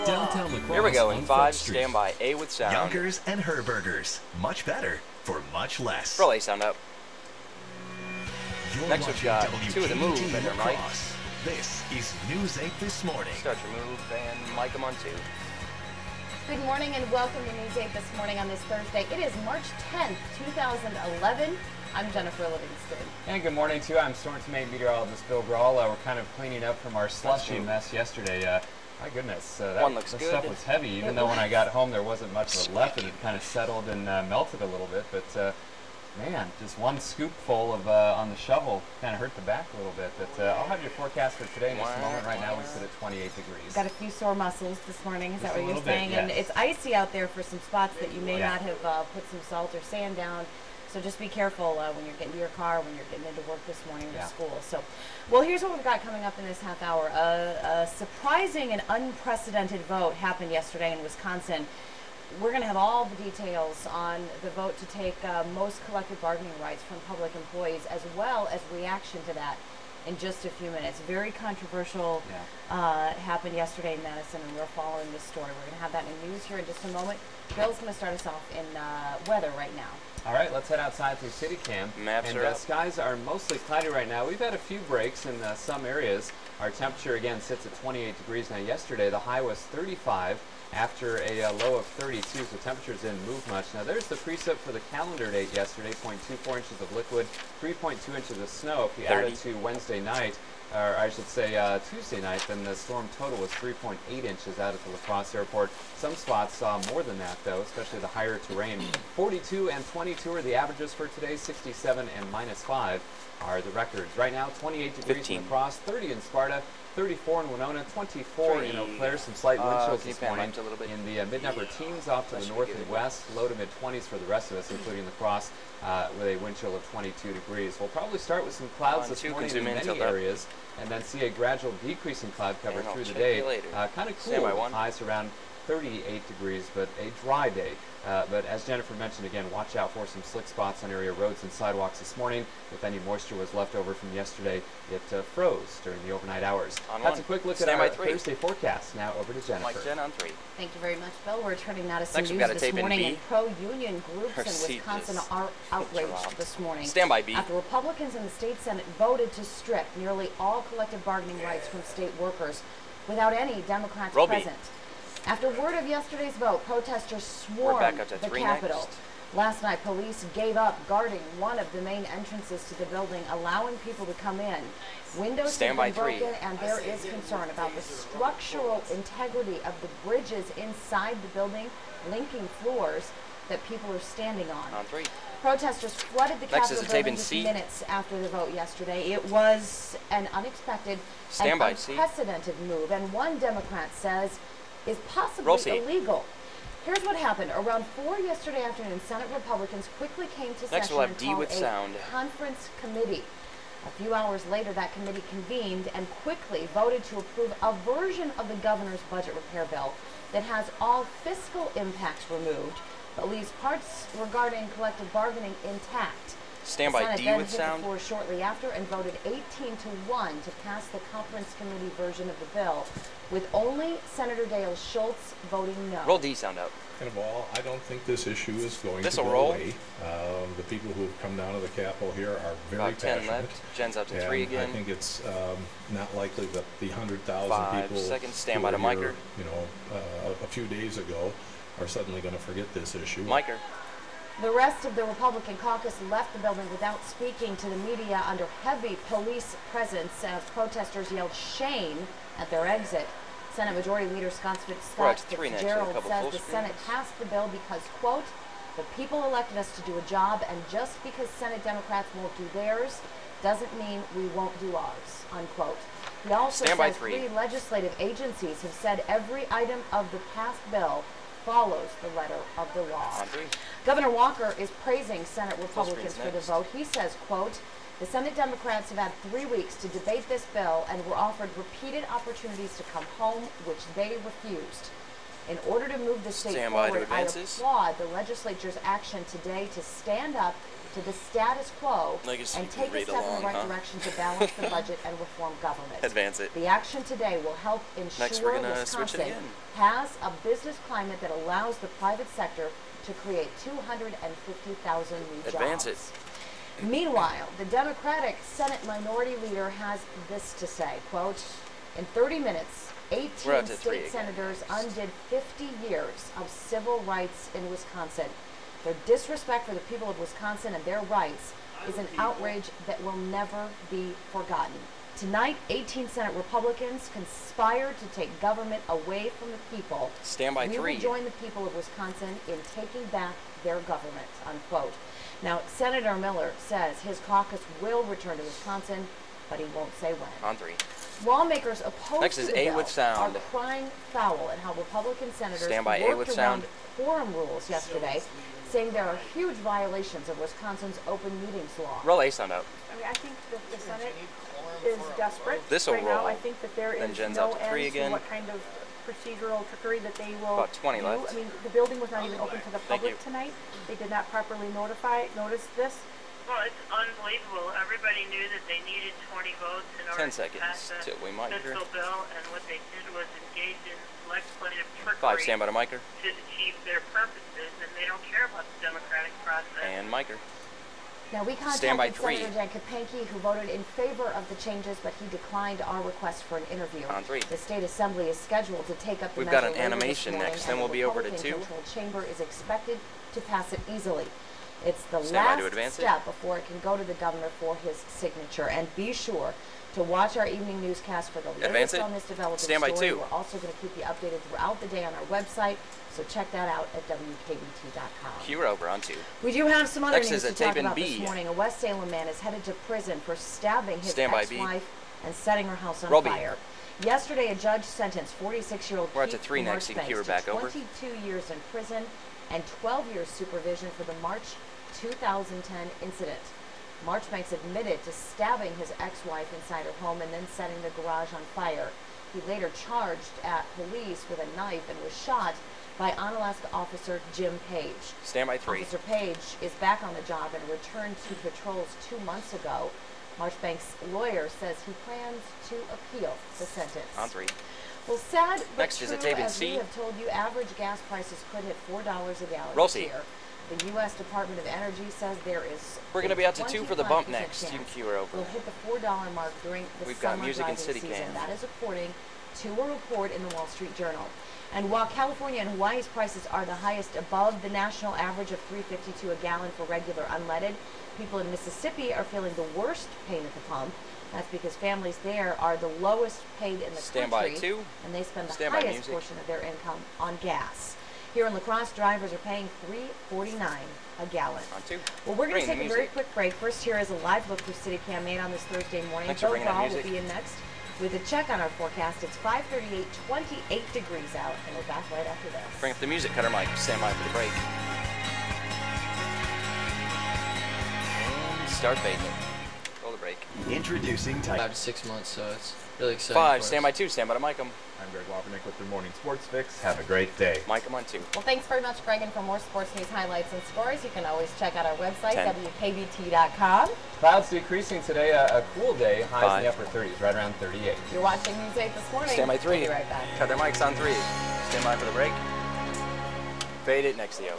Downtown La Crosse. Here we go in on 5. Front Street. Stand by. A with sound. Yonkers and her burgers. Much better for much less. Roll A sound up. You're Next we've watching got 2 of the move WKBT and their mic. Crosse. This is News 8 This Morning. Start your move and mic them on 2. Good morning and welcome to News 8 This Morning on this Thursday. It is March 10th, 2011. I'm Jennifer Livingston. And good morning, too. I'm Storm Teammate Meteorologist Bill Grawl. We're kind of cleaning up from our slushy mess yesterday. My goodness, that stuff was heavy, even though when I got home there wasn't much of it left. It had kind of settled and melted a little bit. But, man, just one scoopful of on the shovel kind of hurt the back a little bit. But I'll have your forecast for today in just a moment. Right now we sit at 28 degrees. Got a few sore muscles this morning, is that what you're saying? Yes. And it's icy out there for some spots that you may not have put some salt or sand down. So just be careful when you're getting to your car, when you're getting into work this morning or school. So, well, here's what we've got coming up in this half hour. A surprising and unprecedented vote happened yesterday in Wisconsin. We're going to have all the details on the vote to take most collective bargaining rights from public employees, as well as reaction to that in just a few minutes. Very controversial happened yesterday in Madison, and we're following this story. We're going to have that in news here in just a moment. Bill's going to start us off in weather right now. All right, let's head outside to CityCam. Skies are mostly cloudy right now. We've had a few breaks in some areas. Our temperature, again, sits at 28 degrees. Now, yesterday, the high was 35 after a low of 32, so temperatures didn't move much. Now, there's the precip for the calendar date yesterday, 0.24 inches of liquid, 3.2 inches of snow. If you add it to Wednesday night, or I should say Tuesday night, then the storm total was 3.8 inches out at the La Crosse airport. Some spots saw more than that, though, especially the higher terrain. 42 and 22 are the averages for today. 67 and -5 are the records. Right now, 28 degrees in La Crosse, 30 in Sparta, 34 in Winona, 24 in Eau Claire. Some slight wind chills this morning in the mid-upper teens off to the north and west. Low to mid-20s for the rest of us, including La Crosse, with a wind chill of 22 degrees. We'll probably start with some clouds this morning in many areas, and then see a gradual decrease in cloud cover through the day. Kind of cool, highs around 38 degrees, but a dry day. But as Jennifer mentioned, again, watch out for some slick spots on area roads and sidewalks this morning. If any moisture was left over from yesterday, it froze during the overnight hours. That's a quick look at our Thursday forecast. Now over to Jennifer. Mike Jen on 3. Thank you very much, Bill. We're turning now to some news this morning. And pro-union groups in Wisconsin are outraged this morning. Stand by, B. After Republicans in the state Senate voted to strip nearly all collective bargaining rights from state workers without any Democrats present. After word of yesterday's vote, protesters swarmed the Capitol. Last night, police gave up guarding one of the main entrances to the building, allowing people to come in. Windows have been broken, and there is concern about the structural integrity of the bridges inside the building, linking floors that people are standing on. Protesters flooded the Capitol building just minutes after the vote yesterday. It was an unexpected and unprecedented move, and one Democrat says is possibly illegal. Here's what happened. Around 4 yesterday afternoon, Senate Republicans quickly came to session and called a conference committee. A few hours later, that committee convened and quickly voted to approve a version of the governor's budget repair bill that has all fiscal impacts removed, but leaves parts regarding collective bargaining intact. Stand by, D with sound. The Senate then hit the floor shortly after and voted 18-1 to pass the conference committee version of the bill, with only Senator Dale Schultz voting no. Roll D sound out. Second of all, I don't think this issue is going to go away. The people who have come down to the Capitol here are very passionate. 10 left. Jen's up to 3 again. I think it's not likely that the 100,000 people stand by the micer. You know, a few days ago are suddenly going to forget this issue. Micer. The rest of the Republican caucus left the building without speaking to the media under heavy police presence as protesters yelled shame at their exit. Senate Majority Leader Scott Fitzgerald says the Senate passed the bill because, quote, the people elected us to do a job, and just because Senate Democrats won't do theirs doesn't mean we won't do ours, unquote. He also says 3 legislative agencies have said every item of the passed bill follows the letter of the law. Governor Walker is praising Senate Republicans for the vote. He says, quote, the Senate Democrats have had 3 weeks to debate this bill and were offered repeated opportunities to come home, which they refused. In order to move the state forward, I applaud the legislature's action today to stand up to the status quo and take a step in the right direction to balance the budget and reform government. Advance it. The action today will help ensure Wisconsin has a business climate that allows the private sector to create 250,000 new jobs. Advance it. Meanwhile, the Democratic Senate Minority Leader has this to say, quote, in 30 minutes, 18 state senators undid 50 years of civil rights in Wisconsin. Their disrespect for the people of Wisconsin and their rights is an outrage that will never be forgotten. Tonight, 18 Senate Republicans conspired to take government away from the people. Stand by 3. We will join the people of Wisconsin in taking back their government, unquote. Now, Senator Miller says his caucus will return to Wisconsin, but he won't say when. On 3. Lawmakers opposed to the bill are sound. crying foul at how Republican senators worked around quorum rules yesterday, saying there are huge violations of Wisconsin's open meetings law. Roll A sound out. I mean, I think that the Senate is desperate This'll right roll. now. I think that there is Jen's no out to 3 end again. to what kind of procedural trickery that they will About 20 do. left. I mean, the building was not even open to the public tonight. They did not properly notice this. Well, it's unbelievable. Everybody knew that they needed 20 votes in order 10 to seconds pass the till we mic her. fiscal bill, and what they did was engage in legislative 5, trickery stand by the micer. to achieve their purposes, and they don't care about the democratic process. And micer. Now, we contacted Senator Dan Kapanke, who voted in favor of the changes, but he declined our request for an interview. On 3. The state assembly is scheduled to take up the We've measure got an animation next, then we'll be over to 2. The Republican-controlled chamber is expected to pass it easily. It's the last step before it can go to the governor for his signature. And be sure to watch our evening newscast for the latest on this developing story. 2. We're also going to keep you updated throughout the day on our website, so check that out at WKBT.com. You're over on 2. We do have some other news to talk about B. this morning. A West Salem man is headed to prison for stabbing his ex-wife and setting her house on fire. Yesterday, a judge sentenced 46-year-old We're at the 3 next. You can cue her back over. 22 years in prison and 12 years supervision for the March 2010 incident. Marchbanks admitted to stabbing his ex-wife inside her home and then setting the garage on fire. He later charged at police with a knife and was shot by Onalaska officer Jim Page. Stand by 3. Officer Page is back on the job and returned to patrols 2 months ago. Marchbank's lawyer says he plans to appeal the sentence. On 3. Well, sad but next true, is a tape in as C. we have told you, average gas prices could hit $4 a gallon Roll this C. year. The U.S. Department of Energy says there is We're going to be out to 2 for the bump next. You can cue her over. We'll hit the $4 mark during the summer driving season. That is according to a report in the Wall Street Journal. And while California and Hawaii's prices are the highest above the national average of $3.52 a gallon for regular unleaded, people in Mississippi are feeling the worst pain at the pump. That's because families there are the lowest paid in the country, and they spend the highest portion of their income on gas. Here in La Crosse, drivers are paying $3.49 a gallon. On 2. Well, we're going to take a very quick break. First, here is a live look through CityCam made on this Thursday morning. Thanks for bringing that music. Will be in next with a check on our forecast. It's 5:38, 28 degrees out, and we're back right after this. Bring up the music, Cutter Mike. Stand by for the break. And start fading. Roll the break. Introducing 5 to 6 months, so it's really exciting. 5, stand by 2, stand by to Mike 'em. I'm Greg Wapnick with your Morning Sports Fix. Have a great day. Mike 'em on 2. Well, thanks very much, Greg. And for more sports news highlights and scores, you can always check out our website, 10. WKBT.com. Clouds decreasing today, a cool day, highs in the upper 30s, right around 38. You're watching News 8 this morning. Stand by 3. We'll be right back. Cutter Mike's on 3. Stand by for the break. Fade it next to you.